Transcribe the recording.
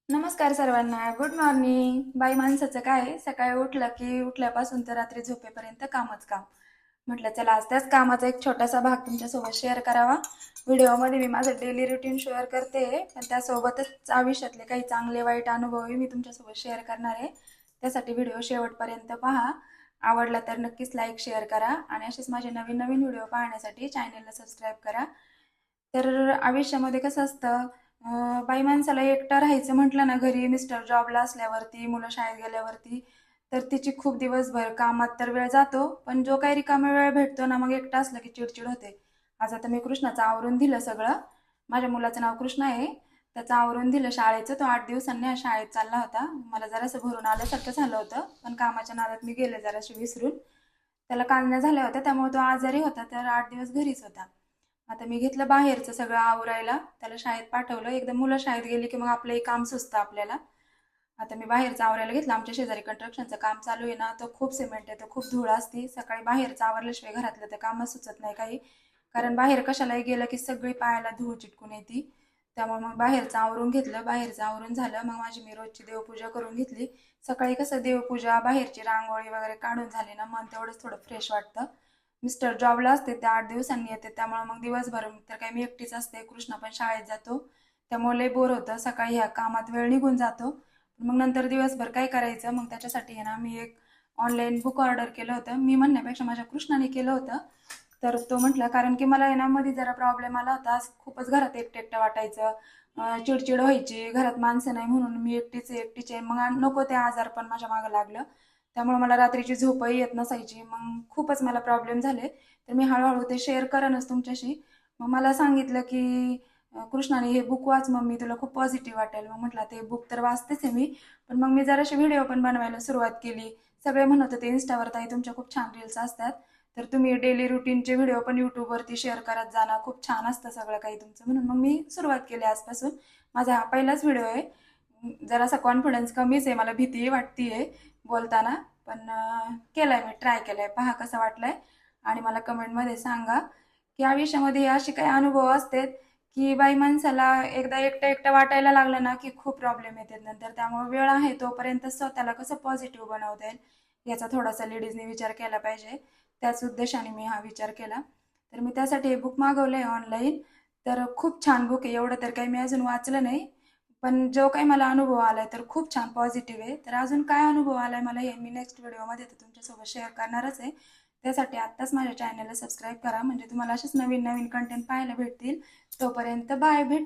नमस्कार सर्वांना. Good morning. बाई माणसाचं काय आहे, सकाळी उठलं की उठल्यापासून तर रात्री झोपेपर्यंत कामच काम. म्हटलं चला आज त्याच कामाचा एक छोटासा भाग तुमच्यासोबत शेअर करावा. व्हिडिओमध्ये मी माझं डेली रुटीन शेअर करते, पण त्यासोबतच आयुष्यातले काही चांगले वाईट अनुभवही मी तुमच्यासोबत शेअर करणार आहे. त्यासाठी व्हिडिओ शेवटपर्यंत पहा. आवडला तर नक्कीच लाईक शेअर करा आणि असेच माझे नवीन नवीन व्हिडिओ पाहण्यासाठी चॅनलला सबस्क्राईब करा. तर आयुष्यामध्ये कसं असतं, बाई माणसाला एकटं राहायचं म्हटलं ना, घरी मिस्टर जॉबला असल्यावरती, मुलं शाळेत गेल्यावरती, तर तिची खूप दिवसभर कामात तर वेळ जातो, पण जो काही रिकामा वेळ भेटतो ना, मग एकटं असलं की चिडचिड होते. आज आता मी कृष्णाचं आवरून दिलं सगळं. माझ्या मुलाचं नाव कृष्णा आहे. त्याचं आवरून दिलं शाळेचं. तो 8 दिवसांनी आज शाळेत चालला होता. मला जरासं भरून आल्यासारखं झालं होतं, पण कामाच्या नादात मी गेले जराशी विसरून. त्याला कांजिण्या झाल्या होत्या, त्यामुळे तो आजारी होता, तर 8 दिवस घरीच होता. आता मी घेतलं बाहेरचं सगळं आवरायला, त्याला शाळेत पाठवलं. एकदा मुलं शाळेत गेली की मग आपलंही काम सुचतं आपल्याला. आता मी बाहेरचं आवरायला घेतलं. आमच्या शेजारी कन्स्ट्रक्शनचं काम चालू आहे ना, तर खूप सिमेंट आहे, तर खूप धूळ असती. सकाळी बाहेरचं आवरल्याशिवाय घरातलं तर कामच सुचत नाही काही. कारण बाहेर कशालाही गेलं की सगळी पायाला धूळ चिटकून येते. त्यामुळे मग बाहेरचं आवरून घेतलं. बाहेरचं आवरून झालं, मग माझी मी रोजची देवपूजा करून घेतली. सकाळी कसं देवपूजा, बाहेरची रांगोळी वगैरे काढून झाली ना, मन तेवढंच थोडं फ्रेश वाटतं. मिस्टर जॉबला असते, ते 8 दिवसांनी येते, त्यामुळे मग दिवसभर तर काही मी एकटीच असते. कृष्णा पण शाळेत जातो, त्यामुळे लय बोर होतं. सकाळी ह्या कामात वेळ निघून जातो. मग नंतर दिवसभर काय करायचं, मग त्याच्यासाठी आहे ना, मी एक ऑनलाईन बुक ऑर्डर केलं होतं. मी म्हणण्यापेक्षा माझ्या कृष्णाने केलं होतं. तर तो म्हटला, कारण की मला आहे ना मध्ये जरा प्रॉब्लेम आला होता. खूपच घरात एकटं एकटं वाटायचं, चिडचिड व्हायची, घरात माणसं नाही म्हणून मी एकटीच एकटीच आहे. मग नको ते आजार पण माझ्या मागं लागलं. त्यामुळे मला रात्रीची झोपही येत नसायची. मग खूपच मला प्रॉब्लेम झाले. तर मी हळूहळू ते शेअर करेनच तुमच्याशी. मग मला सांगितलं की कृष्णाने हे बुक वाच मम्मी, तुला खूप पॉझिटिव्ह वाटेल. मग म्हटलं ते बुक तर वाचतेच आहे मी, पण मग मी जराशी व्हिडिओ पण बनवायला सुरुवात केली. सगळे म्हणत होते इन्स्टावर ताई तुमच्या खूप छान रील्स असतात, तर तुम्ही डेली रुटीनचे व्हिडिओ पण यूट्यूबवरती शेअर करत जाणार, खूप छान असतं सगळं काही तुमचं. म्हणून मग मी सुरुवात केली आजपासून. माझा हा पहिलाच व्हिडिओ आहे. जरासा कॉन्फिडन्स कमीच आहे, मला भीतीही वाटतीये बोलताना, पण केलाय मी, ट्राय केलाय. पहा कसं वाटलंय आणि मला कमेंटमध्ये सांगा की आयुष्यामध्ये असे काही अनुभव असतात की बाई माणसाला एकदा एकटं एकटं वाटायला लागलं ना की खूप प्रॉब्लेम येतात नंतर. त्यामुळे वेळ आहे तोपर्यंत स्वतःला कसं पॉझिटिव्ह बनवता येईल याचा थोडासा लेडीजने विचार केला पाहिजे. त्याच उद्देशाने मी हा विचार केला. तर मी त्यासाठी हे बुक मागवलंय ऑनलाईन. तर खूप छान बुक आहे. एवढं तर काही मी अजून वाचलं नाही, पण जो काही मला अनुभव आलाय तर खूप छान पॉझिटिव्ह आहे. तर अजून काय अनुभव आलाय मला हे मी नेक्स्ट व्हिडिओमध्ये तर तुमच्यासोबत शेअर करणारच आहे. त्यासाठी आत्ताच माझ्या चॅनलला सबस्क्राईब करा, म्हणजे तुम्हाला असेच नवीन नवीन कंटेंट पाहायला भेटतील. तोपर्यंत बाय, भेट.